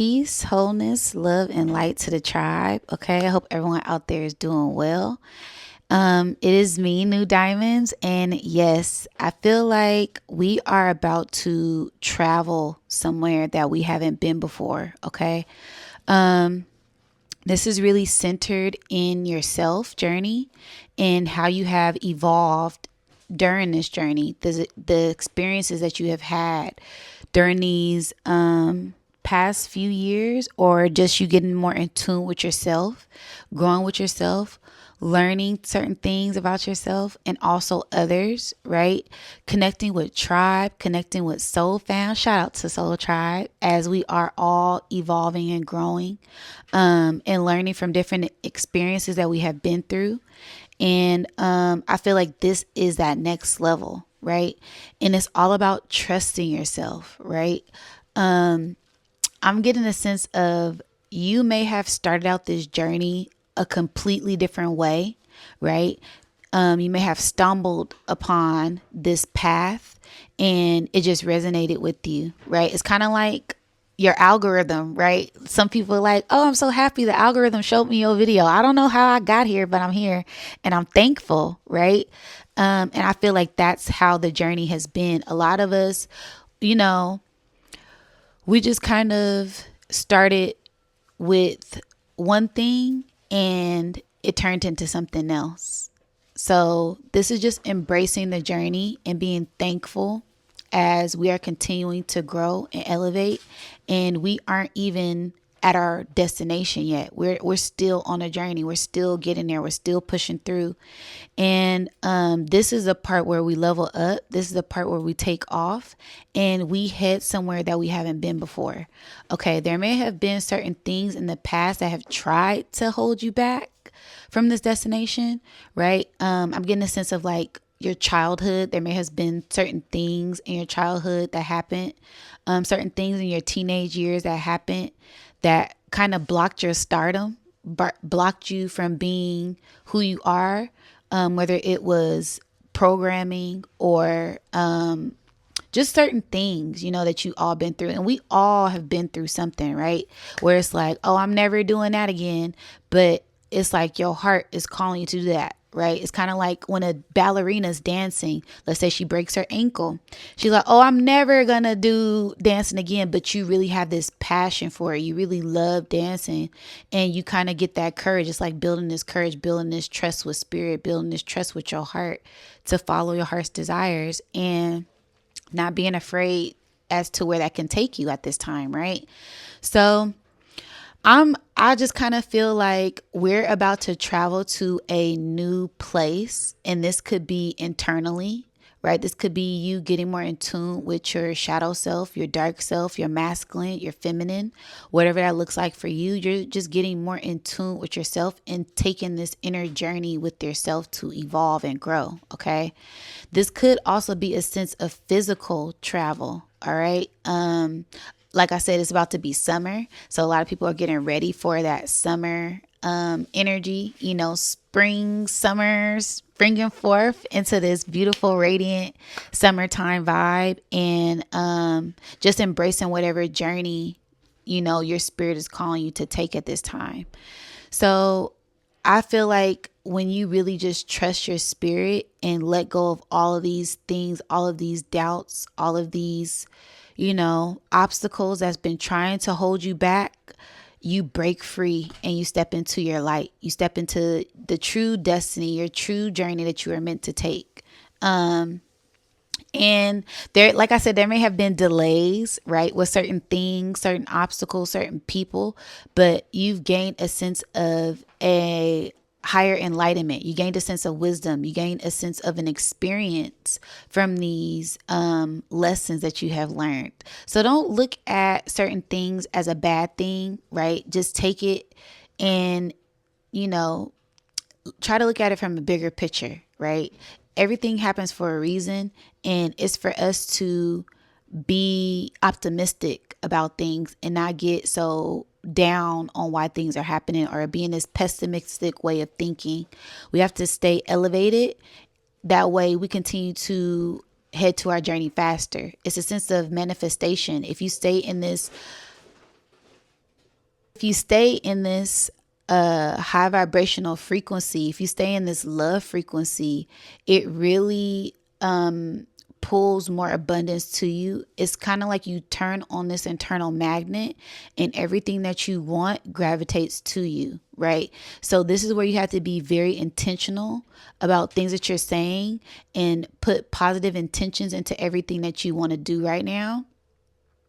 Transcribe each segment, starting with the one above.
Peace, wholeness, love, and light to the tribe. Okay, I hope everyone out there is doing well. It is me, New Diamonds, and yes, I feel like we are about to travel somewhere that we haven't been before. Okay, this is really centered in your self journey and how you have evolved during this journey, the experiences that you have had during these past few years, or just you getting more in tune with yourself, growing with yourself, learning certain things about yourself and also others, right? Connecting with tribe, connecting with soul fam. Shout out to Soul Tribe as we are all evolving and growing, and learning from different experiences that we have been through. And I feel like this is that next level, right? And it's all about trusting yourself, right? I'm getting a sense of you may have started out this journey a completely different way, right? You may have stumbled upon this path and it just resonated with you, right? It's kind of like your algorithm, right? Some people are like, oh, I'm so happy the algorithm showed me your video. I don't know how I got here, but I'm here and I'm thankful, right? And I feel like that's how the journey has been. A lot of us, you know, we just kind of started with one thing and it turned into something else. So, this is just embracing the journey and being thankful as we are continuing to grow and elevate. And we aren't even at our destination yet. We're still on a journey. We're still getting there. We're still pushing through. And this is the part where we level up. This is the part where we take off and we head somewhere that we haven't been before. Okay, there may have been certain things in the past that have tried to hold you back from this destination, right? I'm getting a sense of like your childhood. There may have been certain things in your childhood that happened, certain things in your teenage years that happened that kind of blocked your stardom, blocked you from being who you are, whether it was programming or just certain things, that you all been through. And we all have been through something, right? Where it's like, oh, I'm never doing that again. But it's like your heart is calling you to do that, right? It's kind of like when a ballerina's dancing, let's say she breaks her ankle. She's like, oh, I'm never going to do dancing again. But you really have this passion for it. You really love dancing and you kind of get that courage. It's like building this courage, building this trust with spirit, building this trust with your heart to follow your heart's desires and not being afraid as to where that can take you at this time, right? So I just kind of feel like we're about to travel to a new place, and this could be internally, right? This could be you getting more in tune with your shadow self, your dark self, your masculine, your feminine, whatever that looks like for you. You're just getting more in tune with yourself and taking this inner journey with yourself to evolve and grow, okay? This could also be a sense of physical travel, all right? Like I said, it's about to be summer. So a lot of people are getting ready for that summer energy, spring, summer, springing forth into this beautiful, radiant summertime vibe and just embracing whatever journey, your spirit is calling you to take at this time. So I feel like when you really just trust your spirit and let go of all of these things, all of these doubts, all of these obstacles that's been trying to hold you back, you break free and you step into your light. You step into the true destiny, your true journey that you are meant to take. And there, like I said, there may have been delays, right, with certain things, certain obstacles, certain people, but you've gained a sense of a higher enlightenment. You gained a sense of wisdom. You gained a sense of an experience from these lessons that you have learned. So don't look at certain things as a bad thing, right? Just take it and, try to look at it from a bigger picture, right? Everything happens for a reason, and it's for us to be optimistic about things and not get so down on why things are happening or be in this pessimistic way of thinking. We have to stay elevated. That way we continue to head to our journey faster. It's a sense of manifestation. If you stay in this if you stay in this high vibrational frequency, if you stay in this love frequency, it really pulls more abundance to you. It's kind of like you turn on this internal magnet, and everything that you want gravitates to you, right? So this is where you have to be very intentional about things that you're saying and put positive intentions into everything that you want to do right now.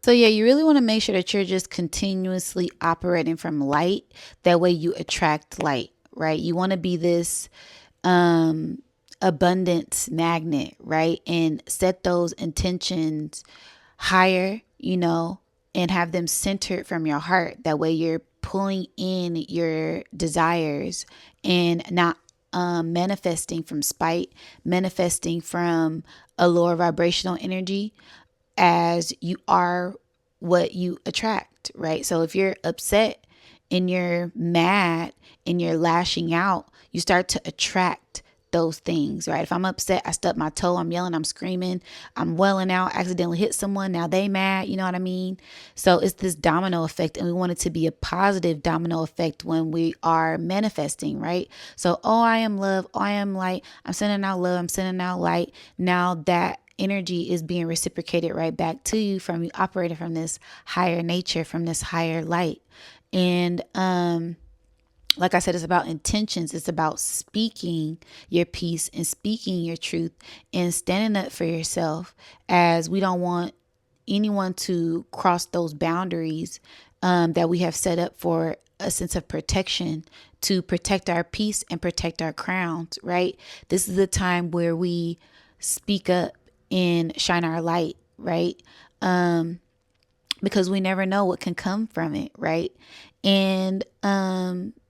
So yeah, you really want to make sure that you're just continuously operating from light. That way you attract light, right? You want to be this abundance magnet, right? And set those intentions higher, and have them centered from your heart. That way you're pulling in your desires and not manifesting from spite, manifesting from a lower vibrational energy, as you are what you attract, right? So if you're upset and you're mad and you're lashing out, you start to attract those things, right? If I'm upset, I stub my toe, I'm yelling, I'm screaming, I'm welling out, accidentally hit someone, now they mad, you know what I mean? So it's this domino effect, and we want it to be a positive domino effect when we are manifesting, right? So, oh, I am love, oh, I am light, I'm sending out love, I'm sending out light. Now that energy is being reciprocated right back to you from you operating from this higher nature, from this higher light. And like I said, it's about intentions. It's about speaking your peace and speaking your truth and standing up for yourself, as we don't want anyone to cross those boundaries that we have set up for a sense of protection, to protect our peace and protect our crowns, right? This is the time where we speak up and shine our light, right? Because we never know what can come from it, right? And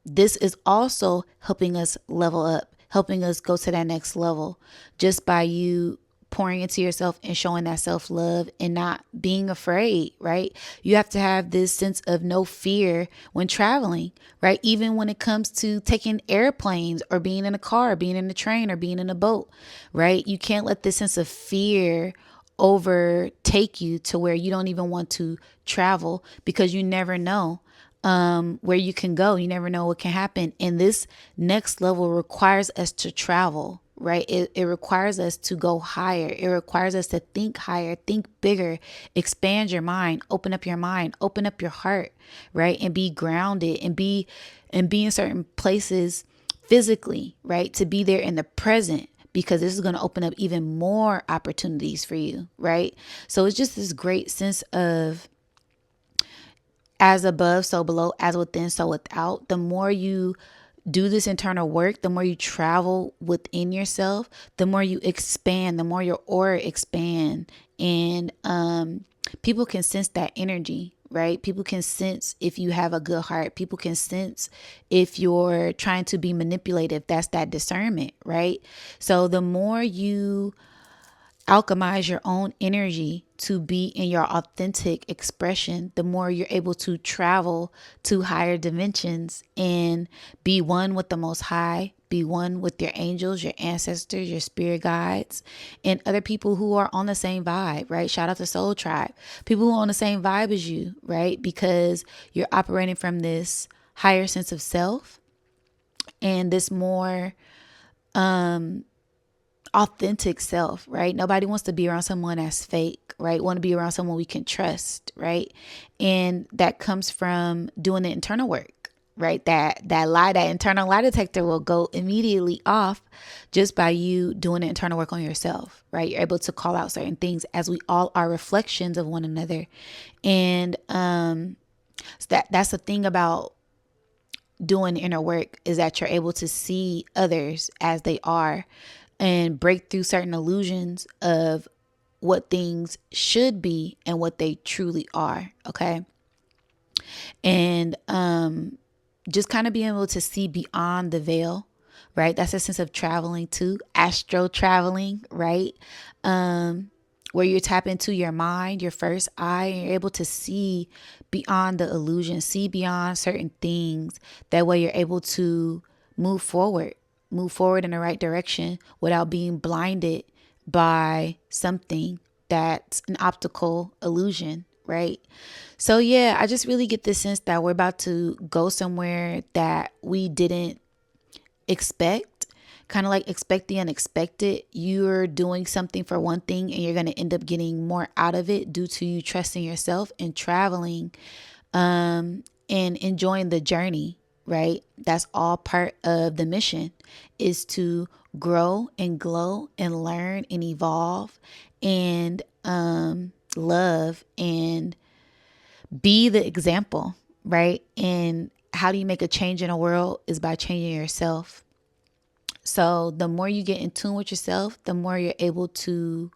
this is also helping us level up, helping us go to that next level, just by you pouring into yourself and showing that self-love and not being afraid, right? You have to have this sense of no fear when traveling, right? Even when it comes to taking airplanes or being in a car, being in a train or being in a boat, right? You can't let this sense of fear overtake you to where you don't even want to travel, because you never know where you can go. You never know what can happen. And this next level requires us to travel, right? It requires us to go higher. It requires us to think higher, think bigger, expand your mind, open up your heart, right? And be grounded and be in certain places physically, right? To be there in the present, because this is going to open up even more opportunities for you, right? So it's just this great sense of as above, so below, as within, so without. The more you do this internal work, the more you travel within yourself, the more you expand, the more your aura expand. And people can sense that energy, right? People can sense if you have a good heart. People can sense if you're trying to be manipulative. That's that discernment, right? So the more you alchemize your own energy to be in your authentic expression, the more you're able to travel to higher dimensions and be one with the Most High, be one with your angels, your ancestors, your spirit guides, and other people who are on the same vibe, right? Shout out to Soul Tribe. People who are on the same vibe as you, right? Because you're operating from this higher sense of self and this more authentic self, right? Nobody wants to be around someone that's fake, right? Want to be around someone we can trust, right? And that comes from doing the internal work, right? That internal lie detector will go immediately off just by you doing the internal work on yourself, right? You're able to call out certain things, as we all are reflections of one another. And so that's the thing about doing inner work, is that you're able to see others as they are and break through certain illusions of what things should be and what they truly are. Okay. And just kind of being able to see beyond the veil, right? That's a sense of traveling too, astro traveling, right? Where you tap into your mind, your first eye, and you're able to see beyond the illusion, see beyond certain things. That way you're able to move forward in the right direction without being blinded by something that's an optical illusion, right? So yeah, I just really get this sense that we're about to go somewhere that we didn't expect, kind of like expect the unexpected. You're doing something for one thing and you're going to end up getting more out of it due to you trusting yourself and traveling, and enjoying the journey, right? That's all part of the mission, is to grow and glow and learn and evolve and love and be the example, right? And how do you make a change in a world is by changing yourself. So the more you get in tune with yourself, the more you're able to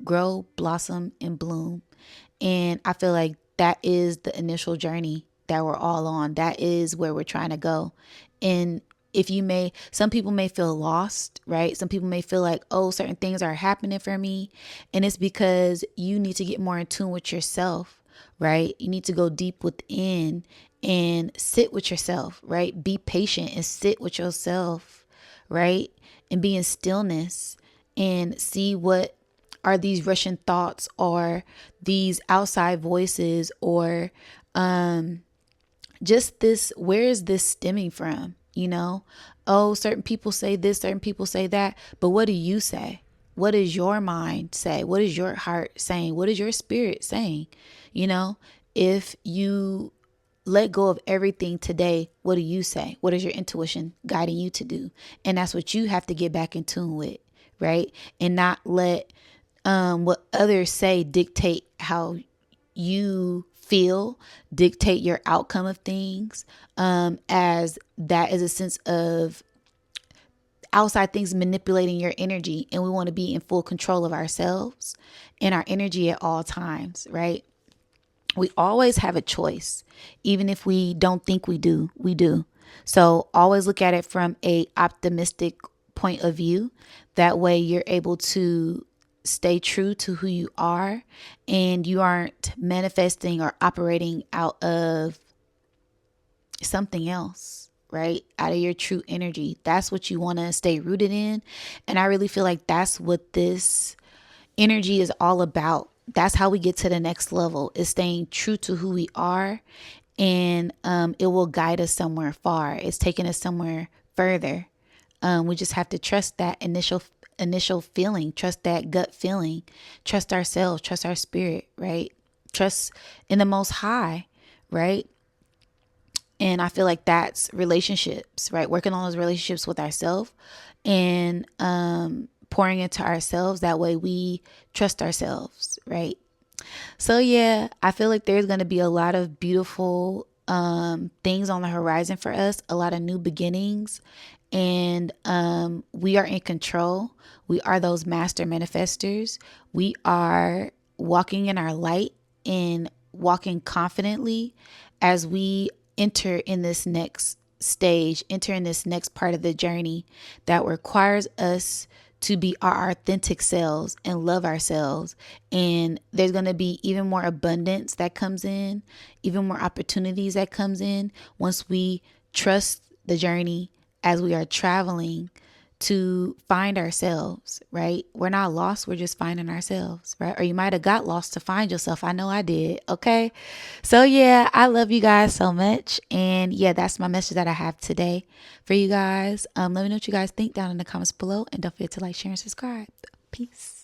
grow, blossom, and bloom. And I feel like that is the initial journey that we're all on. That is where we're trying to go. And some people may feel lost, right? Some people may feel like, oh, certain things are happening for me. And it's because you need to get more in tune with yourself, right? You need to go deep within and sit with yourself, right? Be patient and sit with yourself, right? And be in stillness and see what are these rushing thoughts or these outside voices or just this, where is this stemming from? Oh, certain people say this, certain people say that, but what do you say? What does your mind say? What is your heart saying? What is your spirit saying? You know, if you let go of everything today, what do you say? What is your intuition guiding you to do? And that's what you have to get back in tune with, right? And not let what others say dictate how you feel, dictate your outcome of things, as that is a sense of outside things manipulating your energy. And we want to be in full control of ourselves and our energy at all times, right? We always have a choice. Even if we don't think we do, we do. So always look at it from a optimistic point of view. That way you're able to stay true to who you are and you aren't manifesting or operating out of something else, right? Out of your true energy. That's what you want to stay rooted in. And I really feel like that's what this energy is all about. That's how we get to the next level, is staying true to who we are. And it will guide us somewhere far. It's taking us somewhere further. We just have to trust that initial feeling, trust that gut feeling, trust ourselves, trust our spirit, right? Trust in the Most High, right? And I feel like that's relationships, right? Working on those relationships with ourselves and pouring into ourselves. That way we trust ourselves, right? So yeah, I feel like there's going to be a lot of beautiful things on the horizon for us, a lot of new beginnings. And we are in control. We are those master manifestors. We are walking in our light and walking confidently as we enter in this next stage, enter in this next part of the journey that requires us to be our authentic selves and love ourselves. And there's going to be even more abundance that comes in, even more opportunities that comes in once we trust the journey as we are traveling to find ourselves, right? We're not lost. We're just finding ourselves, right? Or you might have got lost to find yourself. I know I did. Okay. So yeah, I love you guys so much. And yeah, that's my message that I have today for you guys. Let me know what you guys think down in the comments below. And don't forget to like, share, and subscribe. Peace.